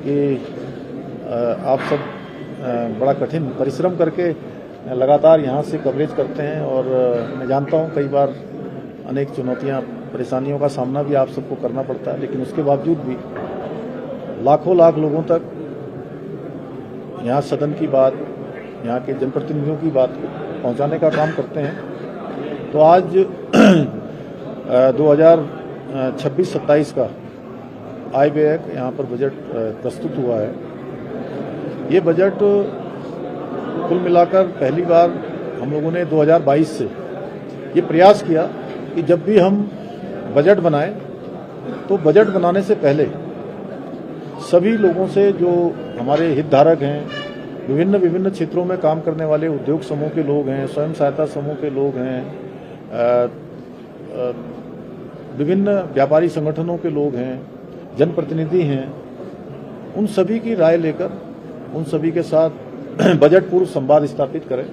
कि आप सब बड़ा कठिन परिश्रम करके लगातार यहाँ से कवरेज करते हैं और मैं जानता हूँ कई बार अनेक चुनौतियाँ परेशानियों का सामना भी आप सबको करना पड़ता है, लेकिन उसके बावजूद भी लाखों लाख लोगों तक यहाँ सदन की बात, यहाँ के जनप्रतिनिधियों की बात पहुँचाने का काम करते हैं। तो आज 2026-27 का आय व्यय यहाँ पर बजट प्रस्तुत हुआ है। ये बजट कुल मिलाकर पहली बार हम लोगों ने 2022 से ये प्रयास किया कि जब भी हम बजट बनाएं तो बजट बनाने से पहले सभी लोगों से, जो हमारे हितधारक हैं, विभिन्न क्षेत्रों में काम करने वाले उद्योग समूह के लोग हैं, स्वयं सहायता समूह के लोग हैं, विभिन्न व्यापारी संगठनों के लोग हैं, जनप्रतिनिधि हैं, उन सभी की राय लेकर उन सभी के साथ बजट पूर्व संवाद स्थापित करें।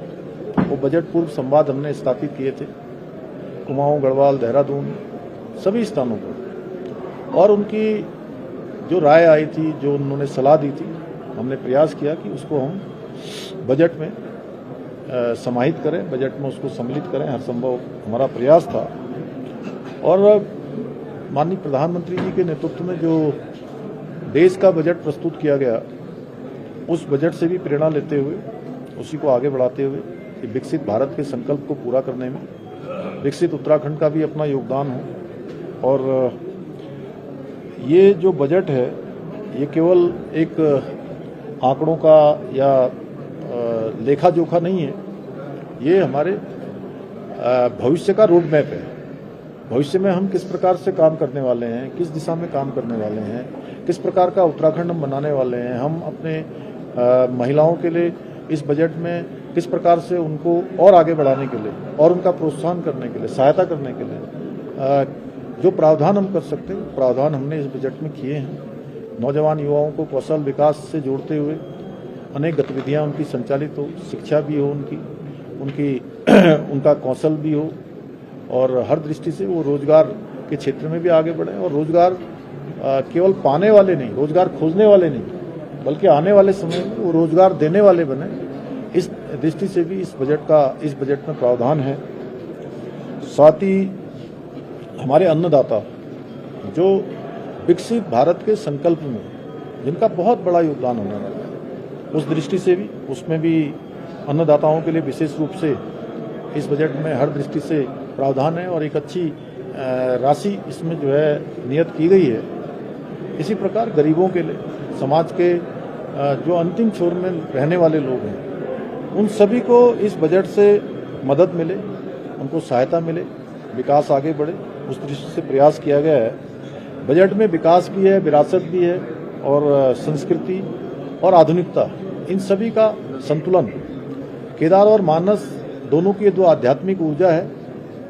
वो बजट पूर्व संवाद हमने स्थापित किए थे कुमाऊं, गढ़वाल, देहरादून, सभी स्थानों पर, और उनकी जो राय आई थी, जो उन्होंने सलाह दी थी, हमने प्रयास किया कि उसको हम बजट में समाहित करें, बजट में उसको सम्मिलित करें। हर संभव हमारा प्रयास था और माननीय प्रधानमंत्री जी के नेतृत्व में जो देश का बजट प्रस्तुत किया गया, उस बजट से भी प्रेरणा लेते हुए, उसी को आगे बढ़ाते हुए कि विकसित भारत के संकल्प को पूरा करने में विकसित उत्तराखंड का भी अपना योगदान हो। और ये जो बजट है, ये केवल एक आंकड़ों का या लेखा जोखा नहीं है, ये हमारे भविष्य का रोड मैप है। भविष्य में हम किस प्रकार से काम करने वाले हैं, किस दिशा में काम करने वाले हैं, किस प्रकार का उत्तराखंड हम बनाने वाले हैं, हम अपने महिलाओं के लिए इस बजट में किस प्रकार से उनको और आगे बढ़ाने के लिए और उनका प्रोत्साहन करने के लिए, सहायता करने के लिए जो प्रावधान हम कर सकते हैं, प्रावधान हमने इस बजट में किए हैं। नौजवान युवाओं को कौशल विकास से जोड़ते हुए अनेक गतिविधियां उनकी संचालित हो, शिक्षा भी हो उनका कौशल भी हो, और हर दृष्टि से वो रोजगार के क्षेत्र में भी आगे बढ़े और रोजगार केवल पाने वाले नहीं, रोजगार खोजने वाले नहीं, बल्कि आने वाले समय में वो रोजगार देने वाले बने। इस दृष्टि से भी इस बजट में प्रावधान है। साथ ही हमारे अन्नदाता, जो विकसित भारत के संकल्प में जिनका बहुत बड़ा योगदान होने वाला है, उस दृष्टि से भी, उसमें भी अन्नदाताओं के लिए विशेष रूप से इस बजट में हर दृष्टि से प्रावधान है और एक अच्छी राशि इसमें जो है नियत की गई है। इसी प्रकार गरीबों के लिए, समाज के जो अंतिम छोर में रहने वाले लोग हैं, उन सभी को इस बजट से मदद मिले, उनको सहायता मिले, विकास आगे बढ़े, उस दृष्टि से प्रयास किया गया है। बजट में विकास भी है, विरासत भी है, और संस्कृति और आधुनिकता, इन सभी का संतुलन, केदार और मानस दोनों की जो आध्यात्मिक ऊर्जा है,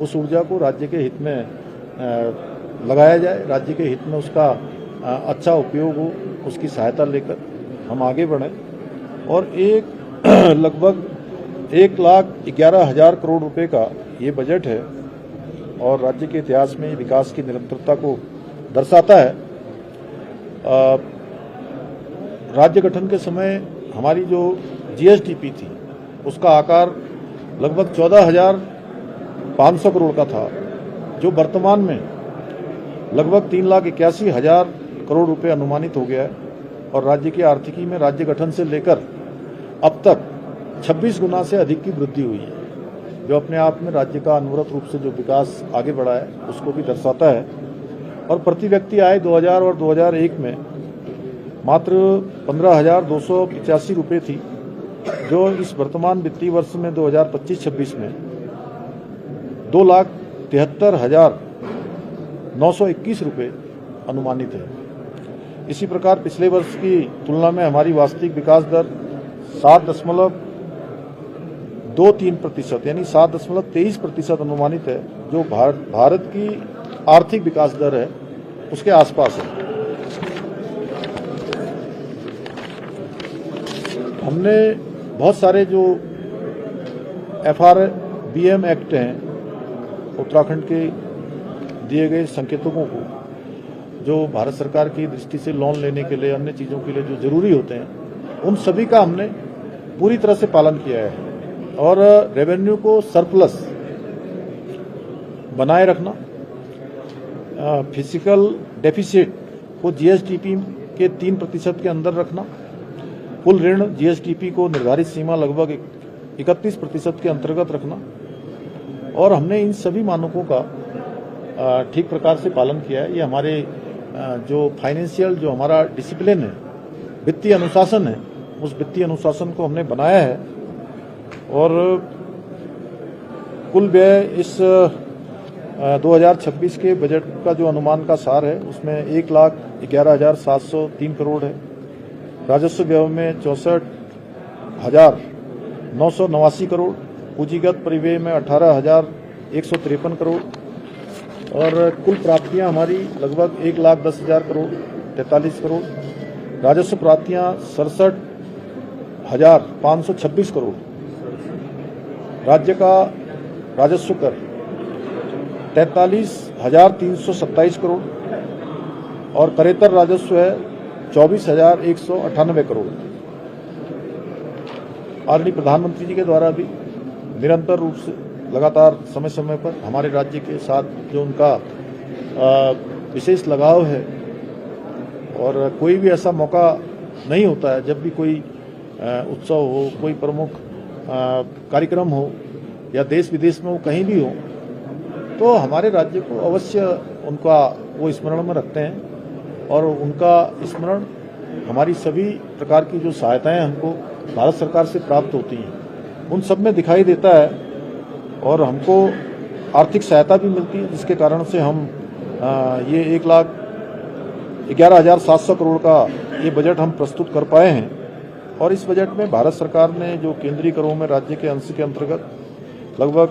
उस ऊर्जा को राज्य के हित में लगाया जाए, राज्य के हित में उसका अच्छा उपयोग हो, उसकी सहायता लेकर हम आगे बढ़ें। और लगभग 1,11,000 करोड़ रुपए का ये बजट है और राज्य के इतिहास में विकास की निरंतरता को दर्शाता है। राज्य गठन के समय हमारी जो जीएसडीपी थी, उसका आकार लगभग 14,500 करोड़ का था, जो वर्तमान में लगभग 3,81,000 करोड़ रुपए अनुमानित हो गया है। और राज्य की आर्थिकी में राज्य गठन से लेकर अब तक 26 गुना से अधिक की वृद्धि हुई है, जो अपने आप में राज्य का अनवरत रूप से जो विकास आगे बढ़ा है उसको भी दर्शाता है। और प्रति व्यक्ति आय 2000 और 2001 में मात्र 15,285 रुपये थी, जो इस वर्तमान वित्तीय वर्ष में 2025-26 में 2,73,921 रुपये अनुमानित है। इसी प्रकार पिछले वर्ष की तुलना में हमारी वास्तविक विकास दर 7.23% यानी 7.23% अनुमानित है, जो भारत की आर्थिक विकास दर है उसके आसपास है। हमने बहुत सारे जो FRBM एक्ट हैं, उत्तराखंड के दिए गए संकेतकों को जो भारत सरकार की दृष्टि से लोन लेने के लिए, अन्य चीज़ों के लिए जो जरूरी होते हैं, उन सभी का हमने पूरी तरह से पालन किया है। और रेवेन्यू को सरप्लस बनाए रखना, फिजिकल डेफिसिट को जीएसडीपी के 3% के अंदर रखना, कुल ऋण जीएसडीपी को निर्धारित सीमा लगभग 31% के अंतर्गत रखना, और हमने इन सभी मानकों का ठीक प्रकार से पालन किया है। ये हमारे जो फाइनेंशियल, जो हमारा डिसिप्लिन है, वित्तीय अनुशासन है, उस वित्तीय अनुशासन को हमने बनाया है। और कुल व्यय इस 2026 के बजट का जो अनुमान का सार है, उसमें 1,11,703 करोड़ है। राजस्व व्यय में 64,989 करोड़, पूंजीगत परिव्यय में 18,153 करोड़, और कुल प्राप्तियां हमारी लगभग 1,10,000 करोड़ 43 करोड़। राजस्व प्राप्तियां 67,526 करोड़। राज्य का राजस्व कर 43,327 करोड़, और करेतर राजस्व है 24,198 करोड़। आदरणीय प्रधानमंत्री जी के द्वारा भी निरंतर रूप से लगातार समय समय पर हमारे राज्य के साथ जो उनका विशेष लगाव है, और कोई भी ऐसा मौका नहीं होता है जब भी कोई उत्सव हो, कोई प्रमुख कार्यक्रम हो, या देश विदेश में वो कहीं भी हो, तो हमारे राज्य को अवश्य उनका वो स्मरण में रखते हैं। और उनका स्मरण हमारी सभी प्रकार की जो सहायताएं हमको भारत सरकार से प्राप्त होती हैं, उन सब में दिखाई देता है। और हमको आर्थिक सहायता भी मिलती है, जिसके कारण से हम ये 1,11,700 करोड़ का ये बजट हम प्रस्तुत कर पाए हैं। और इस बजट में भारत सरकार ने जो केंद्रीय करों में राज्य के अंश के अंतर्गत लगभग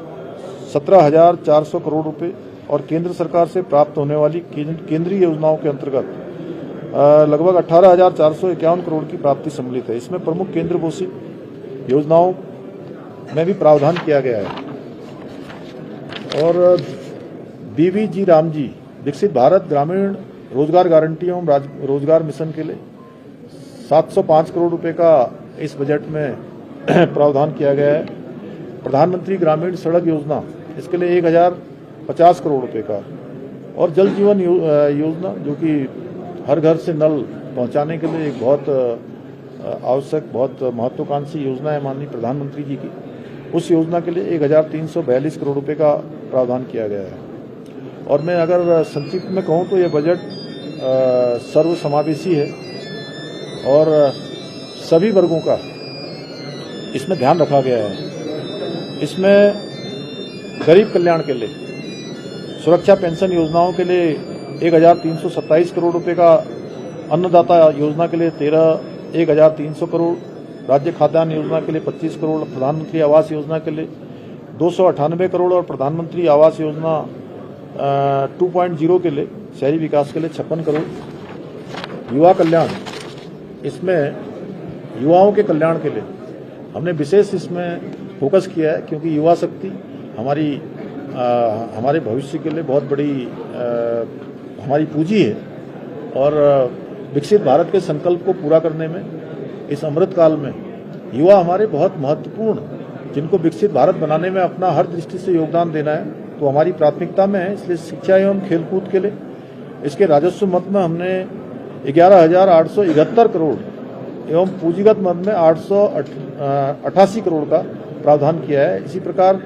17,400 करोड़ रुपए, और केंद्र सरकार से प्राप्त होने वाली केंद्रीय योजनाओं के अंतर्गत लगभग 18,451 करोड़ की प्राप्ति सम्मिलित है। इसमें प्रमुख केंद्र घोषित योजनाओं में भी प्रावधान किया गया है। और बीवीजी रामजी विकसित भारत ग्रामीण रोजगार गारंटी एवं रोजगार मिशन के लिए 705 करोड़ रुपए का इस बजट में प्रावधान किया गया है। प्रधानमंत्री ग्रामीण सड़क योजना, इसके लिए 1,050 करोड़ रुपए का, और जल जीवन योजना, जो कि हर घर से नल पहुंचाने के लिए एक बहुत आवश्यक, बहुत महत्वाकांक्षी योजना है माननीय प्रधानमंत्री जी की, उस योजना के लिए 1,342 करोड़ रुपए का प्रावधान किया गया है। और मैं अगर संक्षिप्त में कहूं तो ये बजट सर्वसमावेशी है, और सभी वर्गों का इसमें ध्यान रखा गया है। इसमें गरीब कल्याण के लिए, सुरक्षा पेंशन योजनाओं के लिए 1,327 करोड़ रुपए का, अन्नदाता योजना के लिए 1,300 करोड़, राज्य खाद्यान्न योजना के लिए 25 करोड़, प्रधानमंत्री आवास योजना के लिए 298 करोड़, और प्रधानमंत्री आवास योजना 2.0 के लिए शहरी विकास के लिए 56 करोड़। युवा कल्याण, इसमें युवाओं के कल्याण के लिए हमने विशेष इसमें फोकस किया है, क्योंकि युवा शक्ति हमारे भविष्य के लिए बहुत बड़ी हमारी पूंजी है। और विकसित भारत के संकल्प को पूरा करने में इस अमृत काल में युवा हमारे बहुत महत्वपूर्ण, जिनको विकसित भारत बनाने में अपना हर दृष्टि से योगदान देना है, तो हमारी प्राथमिकता में है। इसलिए शिक्षा एवं खेलकूद के लिए इसके राजस्व मद में हमने 11,871 करोड़ एवं पूंजीगत मद में 888 करोड़ का प्रावधान किया है। इसी प्रकार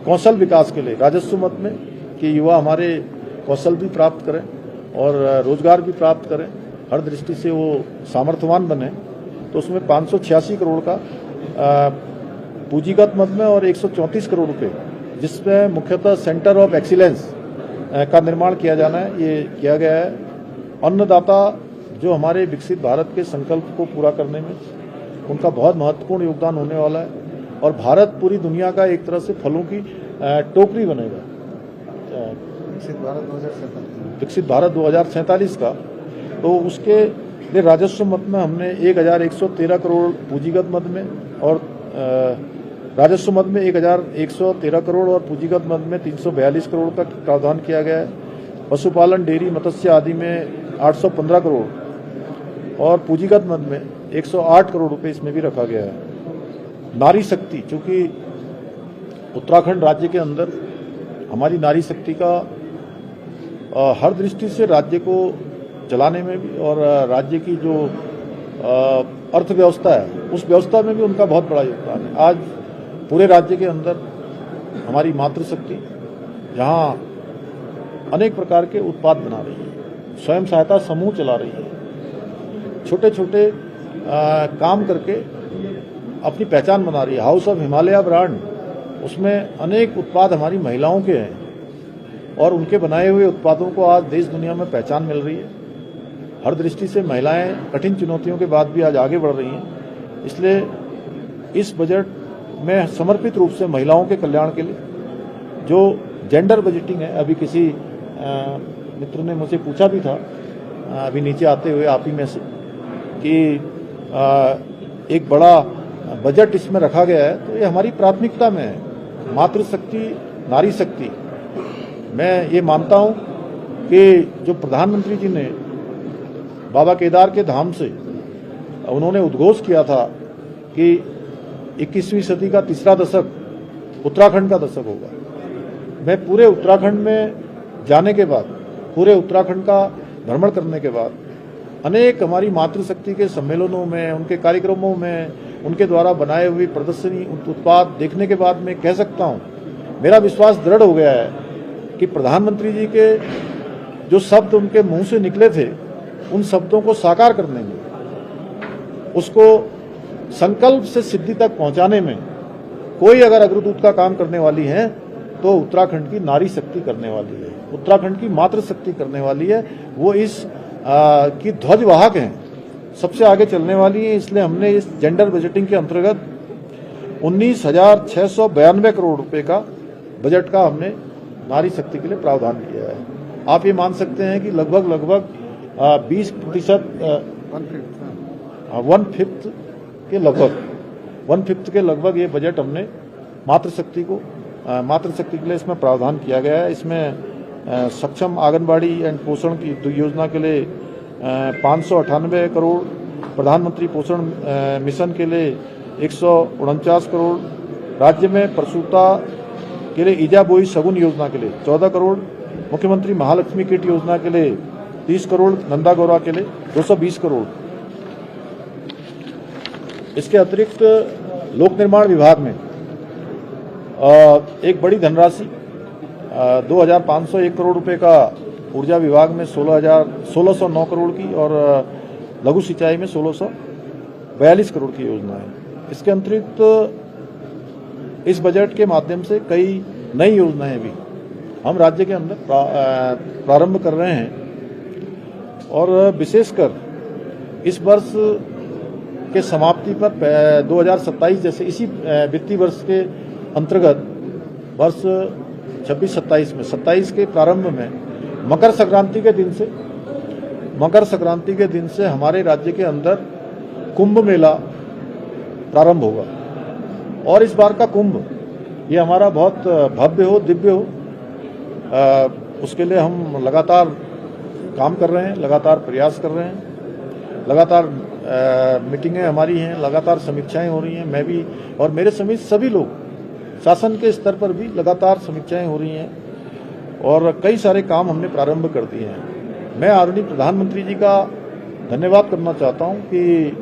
कौशल विकास के लिए राजस्व मद में कि युवा हमारे कौशल भी प्राप्त करें और रोजगार भी प्राप्त करें, हर दृष्टि से वो सामर्थ्यवान बने, तो उसमें 586 करोड़ का पूंजीगत मद में और 134 करोड़ रुपए, जिसमें मुख्यतः सेंटर ऑफ एक्सीलेंस का निर्माण किया जाना है, ये किया गया है। अन्नदाता जो हमारे विकसित भारत के संकल्प को पूरा करने में उनका बहुत महत्वपूर्ण योगदान होने वाला है, और भारत पूरी दुनिया का एक तरह से फलों की टोकरी बनेगा विकसित भारत 2047 का। तो उसके लिए राजस्व मद में हमने 1,113 करोड़ पूंजीगत मद में और राजस्व मद में 1,113 करोड़ और पूंजीगत मद में 342 करोड़ का प्रावधान किया गया है। पशुपालन, डेयरी, मत्स्य आदि में 815 करोड़ और पूंजीगत मद में 108 करोड़ रुपए इसमें भी रखा गया है। नारी शक्ति, चूंकि उत्तराखंड राज्य के अंदर हमारी नारी शक्ति का हर दृष्टि से राज्य को चलाने में भी और राज्य की जो अर्थव्यवस्था है उस व्यवस्था में भी उनका बहुत बड़ा योगदान है। आज पूरे राज्य के अंदर हमारी मातृशक्ति जहां अनेक प्रकार के उत्पाद बना रही है, स्वयं सहायता समूह चला रही है, छोटे छोटे काम करके अपनी पहचान बना रही है। हाउस ऑफ हिमालय ब्रांड, उसमें अनेक उत्पाद हमारी महिलाओं के हैं और उनके बनाए हुए उत्पादों को आज देश दुनिया में पहचान मिल रही है। हर दृष्टि से महिलाएं कठिन चुनौतियों के बाद भी आज आगे बढ़ रही हैं। इसलिए इस बजट में समर्पित रूप से महिलाओं के कल्याण के लिए जो जेंडर बजटिंग है, अभी किसी मित्र ने मुझे पूछा भी था अभी नीचे आते हुए आप ही में से कि एक बड़ा बजट इसमें रखा गया है, तो ये हमारी प्राथमिकता में है। मातृशक्ति, नारी शक्ति, मैं ये मानता हूं कि जो प्रधानमंत्री जी ने बाबा केदार के धाम से उन्होंने उद्घोष किया था कि 21वीं सदी का तीसरा दशक उत्तराखंड का दशक होगा। मैं पूरे उत्तराखंड में जाने के बाद, पूरे उत्तराखंड का भ्रमण करने के बाद, अनेक हमारी मातृशक्ति के सम्मेलनों में, उनके कार्यक्रमों में, उनके द्वारा बनाए हुए प्रदर्शनी उत्पाद देखने के बाद मैं कह सकता हूं, मेरा विश्वास दृढ़ हो गया है कि प्रधानमंत्री जी के जो शब्द उनके मुंह से निकले थे, उन शब्दों को साकार करने में, उसको संकल्प से सिद्धि तक पहुंचाने में कोई अगर अग्रदूत का काम करने वाली है तो उत्तराखंड की नारी शक्ति करने वाली है, उत्तराखंड की मातृशक्ति करने वाली है। वो इस की ध्वजवाहक हैं, सबसे आगे चलने वाली है। इसलिए हमने इस जेंडर बजटिंग के अंतर्गत 19,692 करोड़ रुपए का बजट का हमने नारी शक्ति के लिए प्रावधान किया है। आप ये मान सकते हैं कि लगभग 20% 1/5 के लगभग ये बजट हमने मातृशक्ति के लिए इसमें प्रावधान किया गया है। इसमें सक्षम आंगनबाड़ी एंड पोषण की योजना के लिए 598 करोड़, प्रधानमंत्री पोषण मिशन के लिए 149 करोड़, राज्य में प्रसूता के लिए ईजा बोई सगुन योजना के लिए 14 करोड़, मुख्यमंत्री महालक्ष्मी किट योजना के लिए 30 करोड़, नंदा गौरा के लिए 220 करोड़। इसके अतिरिक्त लोक निर्माण विभाग में एक बड़ी धनराशि 2,501 करोड़ रुपए का, ऊर्जा विभाग में 1609 करोड़ की और लघु सिंचाई में 1642 करोड़ की योजना है। इसके अतिरिक्त इस बजट के माध्यम से कई नई योजनाएं भी हम राज्य के अंदर प्रारंभ कर रहे हैं और विशेषकर इस वर्ष के समाप्ति पर 2027 जैसे इसी वित्तीय वर्ष के अंतर्गत वर्ष 26-27 में 27 के प्रारंभ में मकर संक्रांति के दिन से हमारे राज्य के अंदर कुंभ मेला प्रारंभ होगा और इस बार का कुंभ ये हमारा बहुत भव्य हो, दिव्य हो, उसके लिए हम लगातार काम कर रहे हैं, लगातार प्रयास कर रहे हैं, लगातार मीटिंगें हमारी हैं, लगातार समीक्षाएं हो रही हैं। मैं भी और मेरे समेत सभी लोग शासन के स्तर पर भी लगातार समीक्षाएं हो रही हैं और कई सारे काम हमने प्रारंभ कर दिए हैं। मैं आदरणीय प्रधानमंत्री जी का धन्यवाद करना चाहता हूं कि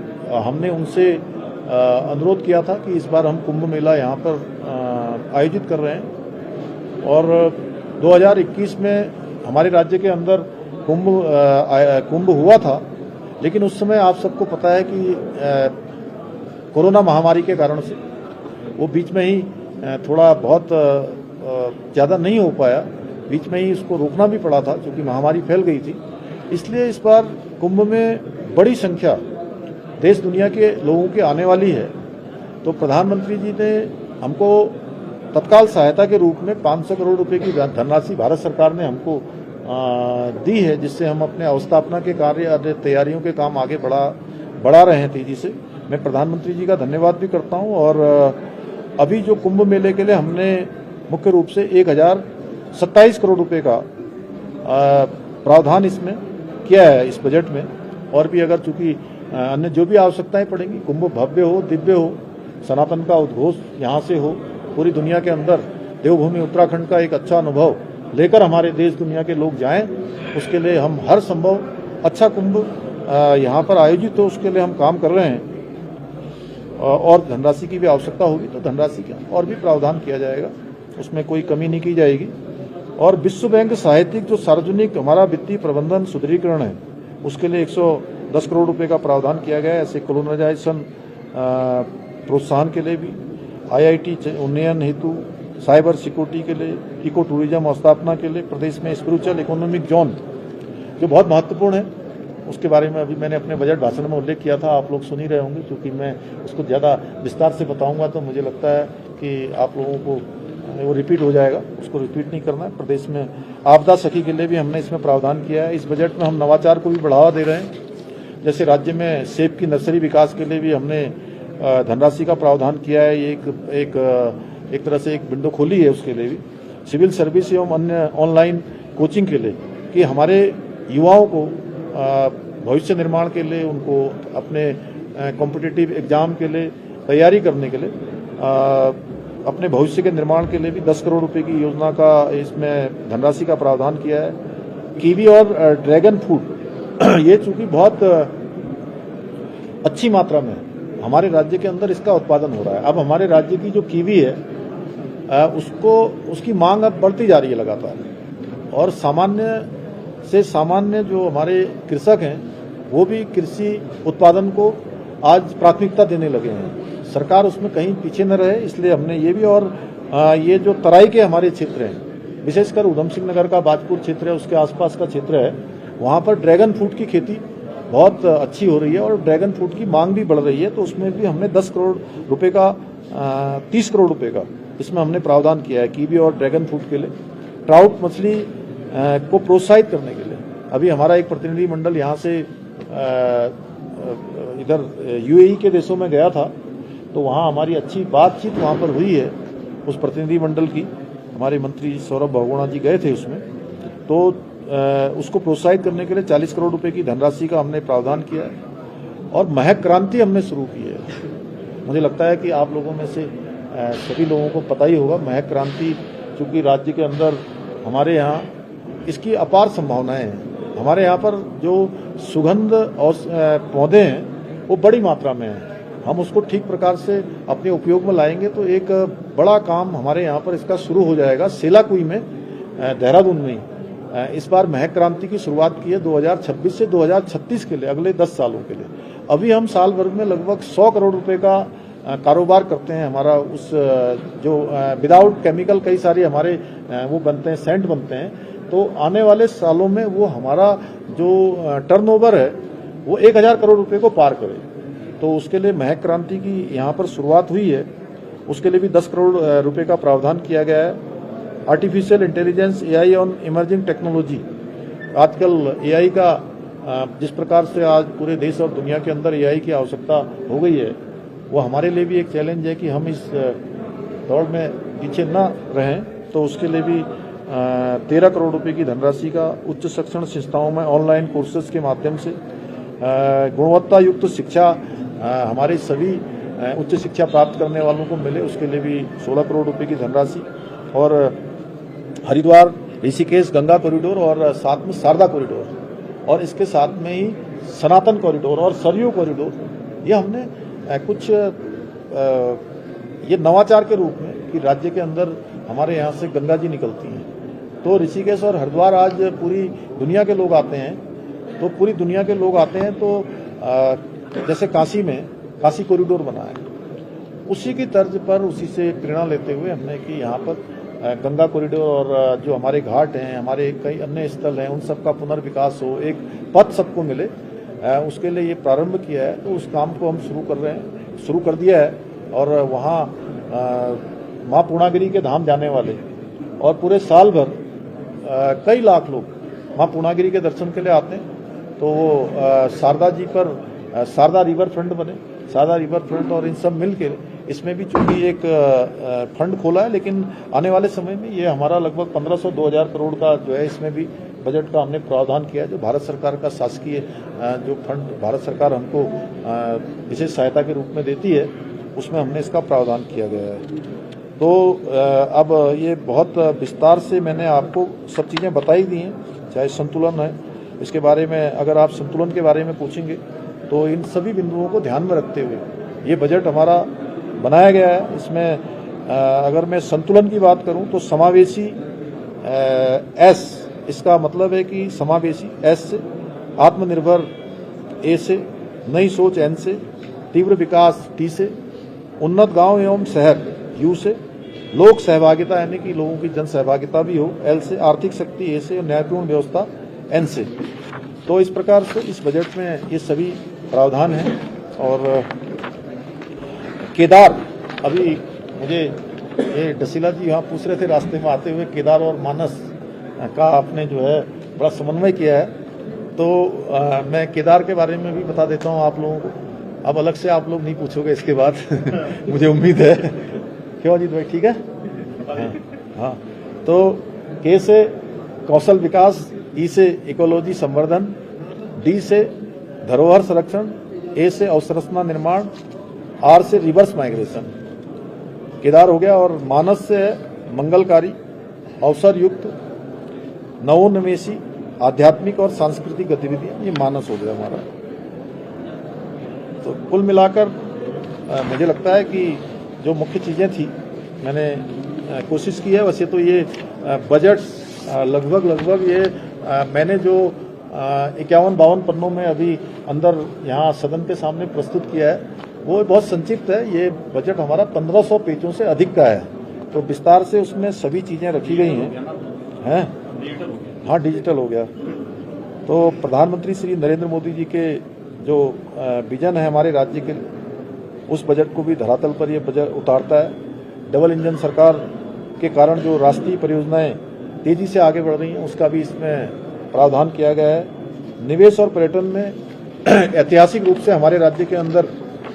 हमने उनसे अनुरोध किया था कि इस बार हम कुंभ मेला यहाँ पर आयोजित कर रहे हैं और 2021 में हमारे राज्य के अंदर कुंभ हुआ था, लेकिन उस समय आप सबको पता है कि कोरोना महामारी के कारण से वो बीच में ही थोड़ा बहुत ज़्यादा नहीं हो पाया, बीच में ही उसको रोकना भी पड़ा था क्योंकि महामारी फैल गई थी। इसलिए इस बार कुंभ में बड़ी संख्या देश दुनिया के लोगों की आने वाली है, तो प्रधानमंत्री जी ने हमको तत्काल सहायता के रूप में 500 करोड़ रुपए की धनराशि भारत सरकार ने हमको दी है, जिससे हम अपने अवस्थापना के कार्य तैयारियों के काम आगे बढ़ा रहे हैं तेजी से। मैं प्रधानमंत्री जी का धन्यवाद भी करता हूं और अभी जो कुंभ मेले के लिए हमने मुख्य रूप से 1,027 करोड़ रुपए का प्रावधान इसमें किया है इस बजट में। और भी अगर चूंकि अन्य जो भी आवश्यकताएं पड़ेंगी, कुंभ भव्य हो, दिव्य हो, सनातन का उद्घोष यहाँ से हो, पूरी दुनिया के अंदर देवभूमि उत्तराखंड का एक अच्छा अनुभव लेकर हमारे देश दुनिया के लोग जाएं, उसके लिए हम हर संभव अच्छा कुंभ यहाँ पर आयोजित हो, उसके लिए हम काम कर रहे हैं। और धनराशि की भी आवश्यकता होगी तो धनराशि का और भी प्रावधान किया जाएगा, उसमें कोई कमी नहीं की जाएगी। और विश्व बैंक साहित्यिक जो सार्वजनिक हमारा वित्तीय प्रबंधन सुदृढ़ीकरण है, उसके लिए 110 करोड़ रुपए का प्रावधान किया गया है। ऐसे कोलोनाइजेशन प्रोत्साहन के लिए भी, IIT उन्नयन हेतु, साइबर सिक्योरिटी के लिए, इको टूरिज्म स्थापना के लिए, प्रदेश में स्पिरिचुअल इकोनॉमिक जोन जो बहुत महत्वपूर्ण है, उसके बारे में अभी मैंने अपने बजट भाषण में उल्लेख किया था, आप लोग सुन ही रहे होंगे। क्योंकि मैं उसको ज़्यादा विस्तार से बताऊंगा तो मुझे लगता है कि आप लोगों को वो रिपीट हो जाएगा, उसको रिपीट नहीं करना है। प्रदेश में आपदा सखी के लिए भी हमने इसमें प्रावधान किया है। इस बजट में हम नवाचार को भी बढ़ावा दे रहे हैं। जैसे राज्य में सेब की नर्सरी विकास के लिए भी हमने धनराशि का प्रावधान किया है। ये एक तरह से एक विंडो खोली है उसके लिए भी। सिविल सर्विस एवं अन्य ऑनलाइन कोचिंग के लिए कि हमारे युवाओं को भविष्य निर्माण के लिए, उनको अपने कॉम्पिटिटिव एग्जाम के लिए तैयारी करने के लिए, अपने भविष्य के निर्माण के लिए भी 10 करोड़ रुपए की योजना का इसमें धनराशि का प्रावधान किया है। कीवी और ड्रैगन फ्रूट ये चूंकि बहुत अच्छी मात्रा में हमारे राज्य के अंदर इसका उत्पादन हो रहा है। अब हमारे राज्य की जो कीवी है उसकी मांग अब बढ़ती जा रही है लगातार। और सामान्य से सामान्य जो हमारे कृषक हैं वो भी कृषि उत्पादन को आज प्राथमिकता देने लगे हैं। सरकार उसमें कहीं पीछे न रहे, इसलिए हमने ये भी, और ये जो तराई के हमारे क्षेत्र हैं, विशेषकर उधम सिंह नगर का बाजपुर क्षेत्र है, उसके आसपास का क्षेत्र है, वहाँ पर ड्रैगन फ्रूट की खेती बहुत अच्छी हो रही है और ड्रैगन फ्रूट की मांग भी बढ़ रही है। तो उसमें भी हमने 10 करोड़ रुपए का 30 करोड़ रुपए का इसमें हमने प्रावधान किया है कीवी और ड्रैगन फ्रूट के लिए। ट्राउट मछली को प्रोत्साहित करने के लिए अभी हमारा एक प्रतिनिधि मंडल यहाँ से इधर UAE के देशों में गया था, तो वहाँ हमारी अच्छी बातचीत वहाँ पर हुई है उस प्रतिनिधि मंडल की। हमारे मंत्री सौरभ बहुगुणा जी गए थे उसमें, तो उसको प्रोत्साहित करने के लिए 40 करोड़ रुपए की धनराशि का हमने प्रावधान किया है। और महक क्रांति हमने शुरू की है। मुझे लगता है कि आप लोगों में से सभी लोगों को पता ही होगा, महक क्रांति चूंकि राज्य के अंदर हमारे यहाँ इसकी अपार संभावनाएं हैं। हमारे यहाँ पर जो सुगंध और पौधे हैं वो बड़ी मात्रा में हैं। हम उसको ठीक प्रकार से अपने उपयोग में लाएंगे तो एक बड़ा काम हमारे यहाँ पर इसका शुरू हो जाएगा। सेलाकुई में, देहरादून में इस बार महक क्रांति की शुरुआत की है 2026 से 2036 के लिए, अगले 10 सालों के लिए। अभी हम साल भर में लगभग 100 करोड़ रुपए का कारोबार करते हैं। हमारा उस जो विदाउट केमिकल कई सारे हमारे वो बनते हैं, सेंट बनते हैं। तो आने वाले सालों में वो हमारा जो टर्नओवर है वो 1000 करोड़ रुपए को पार करे। तो उसके लिए महक क्रांति की यहाँ पर शुरुआत हुई है, उसके लिए भी 10 करोड़ रुपए का प्रावधान किया गया है। Artificial intelligence, AI on emerging technology, आजकल AI का जिस प्रकार से आज पूरे देश और दुनिया के अंदर AI की आवश्यकता हो गई है, वो हमारे लिए भी एक चैलेंज है कि हम इस दौड़ में पीछे न रहें। तो उसके लिए भी 13 करोड़ रुपए की धनराशि का उच्च शिक्षण संस्थाओं में ऑनलाइन कोर्सेज के माध्यम से गुणवत्ता युक्त शिक्षा हमारे सभी उच्च शिक्षा प्राप्त करने वालों को मिले, उसके लिए भी 16 करोड़ रुपए की धनराशि। और हरिद्वार ऋषिकेश गंगा कॉरिडोर और साथ में शारदा कॉरिडोर, और इसके साथ में ही सनातन कॉरिडोर और सरयू कॉरिडोर, ये हमने कुछ ये नवाचार के रूप में कि राज्य के अंदर हमारे यहाँ से गंगा जी निकलती हैं। तो ऋषिकेश और हरिद्वार आज पूरी दुनिया के लोग आते हैं, तो पूरी दुनिया के लोग आते हैं। तो जैसे काशी में काशी कॉरिडोर बना है, उसी की तर्ज पर उसी से प्रेरणा लेते हुए हमने कि यहाँ पर गंगा कॉरिडोर और जो हमारे घाट हैं, हमारे कई अन्य स्थल हैं, उन सब का पुनर्विकास हो, एक पथ सबको मिले, उसके लिए ये प्रारंभ किया है। तो उस काम को हम शुरू कर दिया है। और वहाँ माँ पूर्णागिरी के धाम जाने वाले और पूरे साल भर कई लाख लोग माँ पूर्णागिरी के दर्शन के लिए आते हैं। तो वो शारदा जी पर शारदा रिवर फ्रंट बने, शारदा रिवर फ्रंट, और इन सब मिलकर इसमें भी चूंकि एक फंड खोला है, लेकिन आने वाले समय में ये हमारा लगभग 1500-2000 करोड़ का जो है इसमें भी बजट का हमने प्रावधान किया है। जो भारत सरकार का शासकीय जो फंड भारत सरकार हमको विशेष सहायता के रूप में देती है, उसमें हमने इसका प्रावधान किया गया है। तो अब ये बहुत विस्तार से मैंने आपको सब चीज़ें बताई दी हैं, चाहे संतुलन है, इसके बारे में अगर आप संतुलन के बारे में पूछेंगे तो इन सभी बिंदुओं को ध्यान में रखते हुए ये बजट हमारा बनाया गया है। इसमें अगर मैं संतुलन की बात करूं तो समावेशी एस, इसका मतलब है कि समावेशी एस से, आत्मनिर्भर ए से, नई सोच एन से, तीव्र विकास टी से, उन्नत गांव एवं शहर यू से, लोक सहभागिता यानी कि लोगों की जन सहभागिता भी हो एल से, आर्थिक शक्ति ए से और न्यायपूर्ण व्यवस्था एन से। तो इस प्रकार से इस बजट में ये सभी प्रावधान हैं। और केदार, अभी मुझे ये डसीला जी यहाँ पूछ रहे थे रास्ते में आते हुए, केदार और मानस का आपने जो है बड़ा समन्वय किया है, तो मैं केदार के बारे में भी बता देता हूँ आप लोगों को। अब अलग से आप लोग नहीं पूछोगे इसके बाद मुझे उम्मीद है। क्यों अजीत भाई, ठीक है? हाँ, तो के से कौशल विकास, ई से इकोलॉजी संवर्धन, डी से धरोहर संरक्षण, ए से अवसंरचना निर्माण, आर से रिवर्स माइग्रेशन। केदार हो गया। और मानस से है मंगलकारी, अवसर युक्त, नवोन्मेषी, आध्यात्मिक और सांस्कृतिक गतिविधियां, ये मानस हो गया हमारा। तो कुल मिलाकर मुझे लगता है कि जो मुख्य चीजें थी मैंने कोशिश की है। वैसे तो ये बजट लगभग ये मैंने जो 51-52 पन्नों में अभी अंदर यहाँ सदन के सामने प्रस्तुत किया है वो बहुत संक्षिप्त है। ये बजट हमारा 1500 पेजों से अधिक का है, तो विस्तार से उसमें सभी चीजें रखी गई हैं। हाँ, डिजिटल हो गया। तो प्रधानमंत्री श्री नरेंद्र मोदी जी के जो विजन है हमारे राज्य के, उस बजट को भी धरातल पर ये बजट उतारता है। डबल इंजन सरकार के कारण जो राष्ट्रीय परियोजनाएं तेजी से आगे बढ़ रही हैं, उसका भी इसमें प्रावधान किया गया है। निवेश और पर्यटन में ऐतिहासिक रूप से हमारे राज्य के अंदर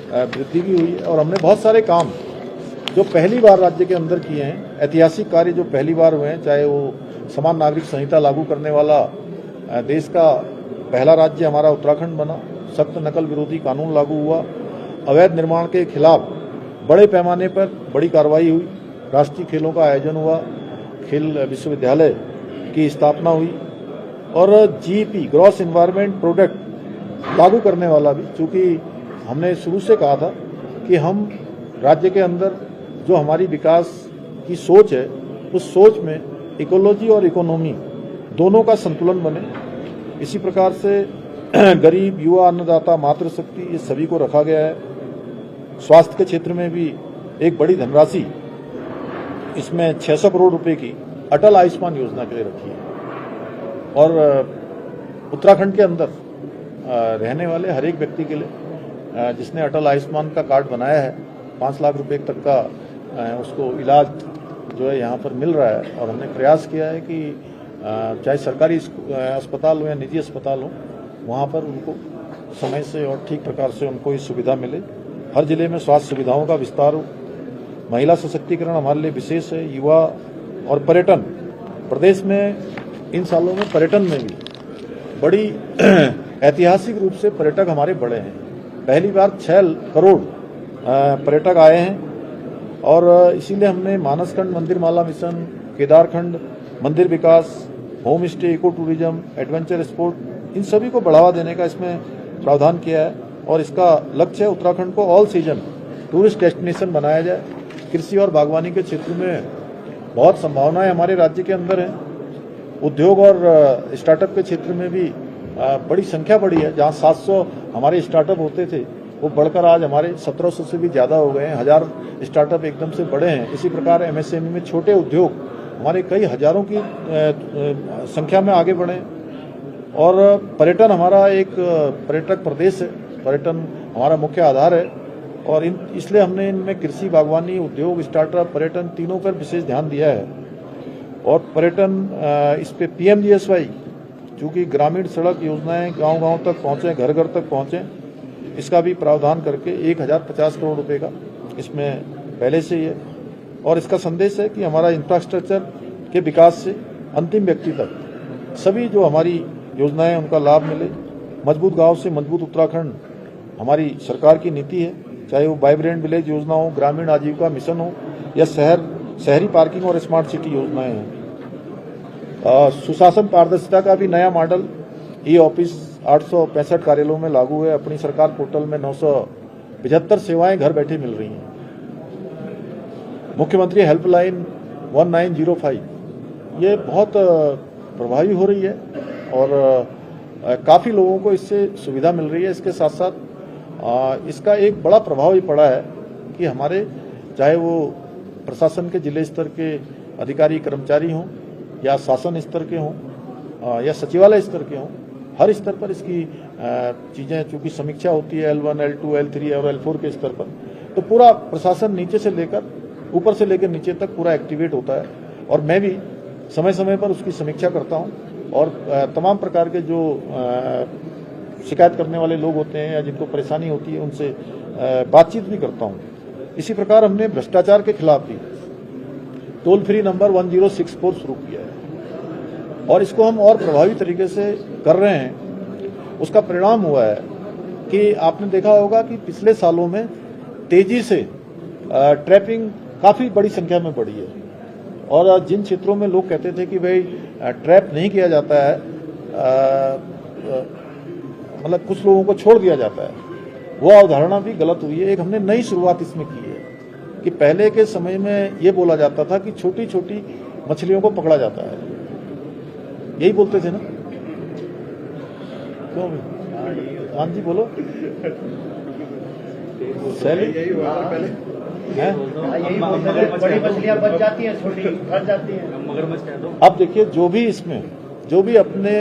वृद्धि भी हुई है और हमने बहुत सारे काम जो पहली बार राज्य के अंदर किए हैं, ऐतिहासिक कार्य जो पहली बार हुए हैं, चाहे वो समान नागरिक संहिता लागू करने वाला देश का पहला राज्य हमारा उत्तराखंड बना, सख्त नकल विरोधी कानून लागू हुआ, अवैध निर्माण के खिलाफ बड़े पैमाने पर बड़ी कार्रवाई हुई, राष्ट्रीय खेलों का आयोजन हुआ, खेल विश्वविद्यालय की स्थापना हुई और जीईपी ग्रॉस एनवायरनमेंट प्रोडक्ट लागू करने वाला भी, चूंकि हमने शुरू से कहा था कि हम राज्य के अंदर जो हमारी विकास की सोच है, उस सोच में इकोलॉजी और इकोनॉमी दोनों का संतुलन बने। इसी प्रकार से गरीब, युवा, अन्नदाता, मातृशक्ति, ये सभी को रखा गया है। स्वास्थ्य के क्षेत्र में भी एक बड़ी धनराशि इसमें 600 करोड़ रुपए की अटल आयुष्मान योजना के लिए रखी है। और उत्तराखंड के अंदर रहने वाले हर एक व्यक्ति के लिए जिसने अटल आयुष्मान का कार्ड बनाया है, 5 लाख रुपए तक का उसको इलाज जो है यहाँ पर मिल रहा है। और हमने प्रयास किया है कि चाहे सरकारी अस्पताल हो या निजी अस्पताल हो, वहाँ पर उनको समय से और ठीक प्रकार से उनको ये सुविधा मिले। हर जिले में स्वास्थ्य सुविधाओं का विस्तार हो। महिला सशक्तिकरण हमारे लिए विशेष है। युवा और पर्यटन, प्रदेश में इन सालों में पर्यटन में भी बड़ी ऐतिहासिक रूप से पर्यटक हमारे बढ़े हैं। पहली बार 6 करोड़ पर्यटक आए हैं और इसीलिए हमने मानसखंड मंदिर माला मिशन, केदारखंड मंदिर विकास, home stay, eco tourism, adventure sport, इन सभी को बढ़ावा देने का इसमें प्रावधान किया है। और इसका लक्ष्य है उत्तराखंड को ऑल सीजन टूरिस्ट डेस्टिनेशन बनाया जाए। कृषि और बागवानी के क्षेत्र में बहुत संभावनाएं हमारे राज्य के अंदर हैं। उद्योग और स्टार्टअप के क्षेत्र में भी बड़ी संख्या बढ़ी है। जहां 700 हमारे स्टार्टअप होते थे, वो बढ़कर आज हमारे 1700 से भी ज़्यादा हो गए हैं। 1000 स्टार्टअप एकदम से बढ़े हैं। इसी प्रकार एमएसएमई में छोटे उद्योग हमारे कई हजारों की संख्या में आगे बढ़े। और पर्यटन हमारा एक पर्यटक प्रदेश है, पर्यटन हमारा मुख्य आधार है। और इसलिए हमने इनमें कृषि, बागवानी, उद्योग, स्टार्टअप, पर्यटन तीनों पर विशेष ध्यान दिया है। और पर्यटन इस पे पीएमजीएसवाई, चूँकि ग्रामीण सड़क योजनाएं गांव-गांव तक पहुँचे, घर-घर तक पहुँचे, इसका भी प्रावधान करके 1050 करोड़ रुपए का इसमें पहले से ही है। और इसका संदेश है कि हमारा इंफ्रास्ट्रक्चर के विकास से अंतिम व्यक्ति तक सभी जो हमारी योजनाएं उनका लाभ मिले। मजबूत गांव से मजबूत उत्तराखंड हमारी सरकार की नीति है, चाहे वो वाइब्रेंट विलेज योजना हो, ग्रामीण आजीविका मिशन हो या शहरी पार्किंग और स्मार्ट सिटी योजनाएं हैं। सुशासन पारदर्शिता का भी नया मॉडल ई ऑफिस 865 कार्यालयों में लागू है। अपनी सरकार पोर्टल में 975 सेवाएं घर बैठे मिल रही हैं। मुख्यमंत्री हेल्पलाइन 1905 ये बहुत प्रभावी हो रही है और काफ़ी लोगों को इससे सुविधा मिल रही है। इसके साथ साथ इसका एक बड़ा प्रभाव ये पड़ा है कि हमारे चाहे वो प्रशासन के जिले स्तर के अधिकारी कर्मचारी हों या शासन स्तर के हों या सचिवालय स्तर के हों, हर स्तर पर इसकी चीज़ें चूँकि समीक्षा होती है L1, L2, L3 और L4 के स्तर पर, तो पूरा प्रशासन नीचे से लेकर ऊपर से लेकर नीचे तक पूरा एक्टिवेट होता है। और मैं भी समय समय पर उसकी समीक्षा करता हूं और तमाम प्रकार के जो शिकायत करने वाले लोग होते हैं या जिनको परेशानी होती है उनसे बातचीत भी करता हूं। इसी प्रकार हमने भ्रष्टाचार के खिलाफ भी टोल फ्री नंबर 1064 शुरू किया है और इसको हम और प्रभावी तरीके से कर रहे हैं। उसका परिणाम हुआ है कि आपने देखा होगा कि पिछले सालों में तेजी से ट्रैपिंग काफ़ी बड़ी संख्या में बढ़ी है और जिन क्षेत्रों में लोग कहते थे कि भाई ट्रैप नहीं किया जाता है, मतलब कुछ लोगों को छोड़ दिया जाता है, वो अवधारणा भी गलत हुई है। एक हमने नई शुरुआत इसमें की है कि पहले के समय में ये बोला जाता था कि छोटी छोटी मछलियों को पकड़ा जाता है, यही बोलते थे ना, क्यों? हाँ जी बोलो। बड़ी मछलियां बच जाती हैं, छोटी फंस जाती हैं। मगरमच्छ कह दो। अब देखिए जो भी अपने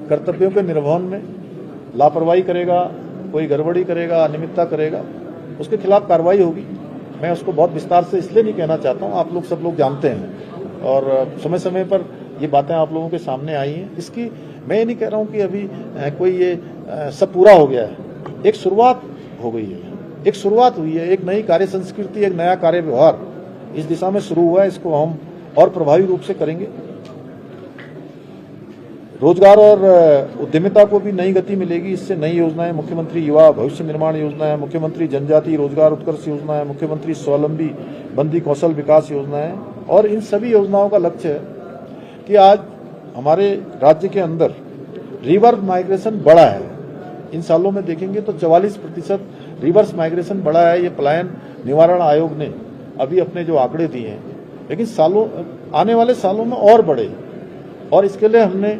कर्तव्यों के निर्वहन में लापरवाही करेगा, कोई गड़बड़ी करेगा, अनियमितता करेगा, उसके खिलाफ कार्रवाई होगी। मैं उसको बहुत विस्तार से इसलिए नहीं कहना चाहता हूँ, आप लोग सब लोग जानते हैं और समय समय पर ये बातें आप लोगों के सामने आई हैं। इसकी मैं ये नहीं कह रहा हूँ कि अभी कोई ये सब पूरा हो गया है, एक शुरुआत हो गई है, एक शुरुआत हुई है, एक नई कार्य संस्कृति, एक नया कार्य व्यवहार इस दिशा में शुरू हुआ है। इसको हम और प्रभावी रूप से करेंगे। रोजगार और उद्यमिता को भी नई गति मिलेगी। इससे नई योजनाएं, मुख्यमंत्री युवा भविष्य निर्माण योजना है, मुख्यमंत्री जनजातीय रोजगार उत्कर्ष योजना है, मुख्यमंत्री स्वावलंबी बंदी कौशल विकास योजना है और इन सभी योजनाओं का लक्ष्य है कि आज हमारे राज्य के अंदर रिवर्स माइग्रेशन बढ़ा है। इन सालों में देखेंगे तो 44% रिवर्स माइग्रेशन बढ़ा है। ये पलायन निवारण आयोग ने अभी अपने जो आंकड़े दिए हैं, लेकिन आने वाले सालों में और बढ़े और इसके लिए हमने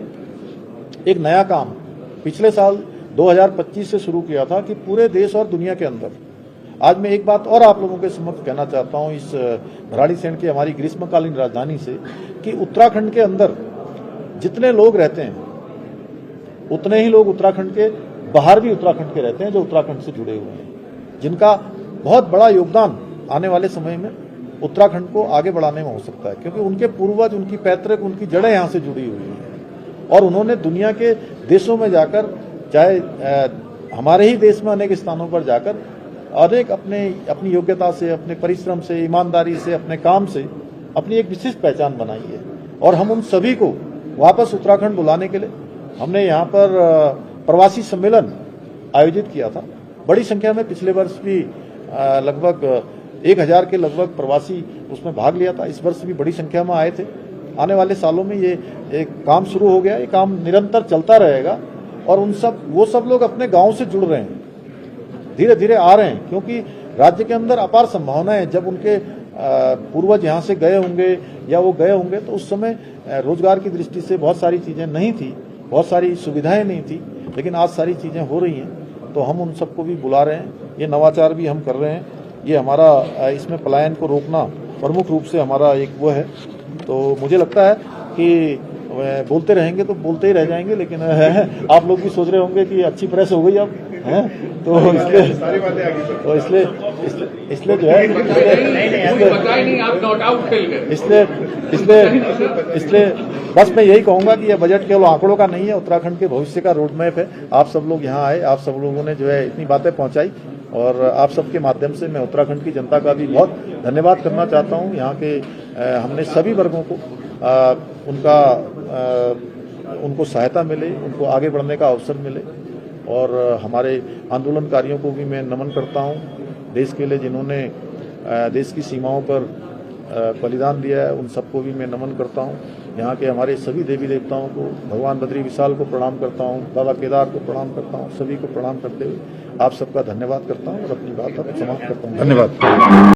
एक नया काम पिछले साल 2025 से शुरू किया था कि पूरे देश और दुनिया के अंदर, आज मैं एक बात और आप लोगों के समक्ष कहना चाहता हूं इस भराड़ीसैंण की हमारी ग्रीष्मकालीन राजधानी से, कि उत्तराखंड के अंदर जितने लोग रहते हैं उतने ही लोग उत्तराखंड के बाहर भी उत्तराखंड के रहते हैं जो उत्तराखंड से जुड़े हुए हैं, जिनका बहुत बड़ा योगदान आने वाले समय में उत्तराखंड को आगे बढ़ाने में हो सकता है, क्योंकि उनके पूर्वज, उनकी पैतृक, उनकी जड़ें यहाँ से जुड़ी हुई हैं और उन्होंने दुनिया के देशों में जाकर, चाहे हमारे ही देश में अनेक स्थानों पर जाकर अनेक अपनी योग्यता से, अपने परिश्रम से, ईमानदारी से, अपने काम से अपनी एक विशिष्ट पहचान बनाई है। और हम उन सभी को वापस उत्तराखंड बुलाने के लिए हमने यहाँ पर प्रवासी सम्मेलन आयोजित किया था। बड़ी संख्या में पिछले वर्ष भी लगभग 1000 के लगभग प्रवासी उसमें भाग लिया था। इस वर्ष भी बड़ी संख्या में आए थे। आने वाले सालों में ये एक काम शुरू हो गया, ये काम निरंतर चलता रहेगा और वो सब लोग अपने गांव से जुड़ रहे हैं, धीरे धीरे आ रहे हैं, क्योंकि राज्य के अंदर अपार संभावनाएं हैं। जब उनके पूर्वज यहाँ से गए होंगे या वो गए होंगे तो उस समय रोजगार की दृष्टि से बहुत सारी चीजें नहीं थी, बहुत सारी सुविधाएं नहीं थी, लेकिन आज सारी चीजें हो रही हैं। तो हम उन सबको भी बुला रहे हैं, ये नवाचार भी हम कर रहे हैं। ये हमारा इसमें पलायन को रोकना प्रमुख रूप से हमारा एक वो है। तो मुझे लगता है कि बोलते रहेंगे तो बोलते ही रह जाएंगे, लेकिन आप लोग भी सोच रहे होंगे कि अच्छी प्रेस हो गई अब हैं, तो इसलिए जो है इसलिए बस मैं यही कहूंगा कि यह बजट केवल आंकड़ों का नहीं है, उत्तराखंड के भविष्य का रोड मैप है। आप सब लोग यहाँ आए, आप सब लोगों ने जो है इतनी बातें पहुंचाई और आप सबके माध्यम से मैं उत्तराखंड की जनता का भी बहुत धन्यवाद करना चाहता हूँ। यहाँ के हमने सभी वर्गों को उनका उनको सहायता मिले, उनको आगे बढ़ने का अवसर मिले। और हमारे आंदोलनकारियों को भी मैं नमन करता हूं, देश के लिए जिन्होंने देश की सीमाओं पर बलिदान दिया है, उन सबको भी मैं नमन करता हूं। यहाँ के हमारे सभी देवी देवताओं को, भगवान बद्री विशाल को प्रणाम करता हूं, बाबा केदार को प्रणाम करता हूं, सभी को प्रणाम करते हुए आप सबका धन्यवाद करता हूं और अपनी बात अब समाप्त करता हूं। धन्यवाद।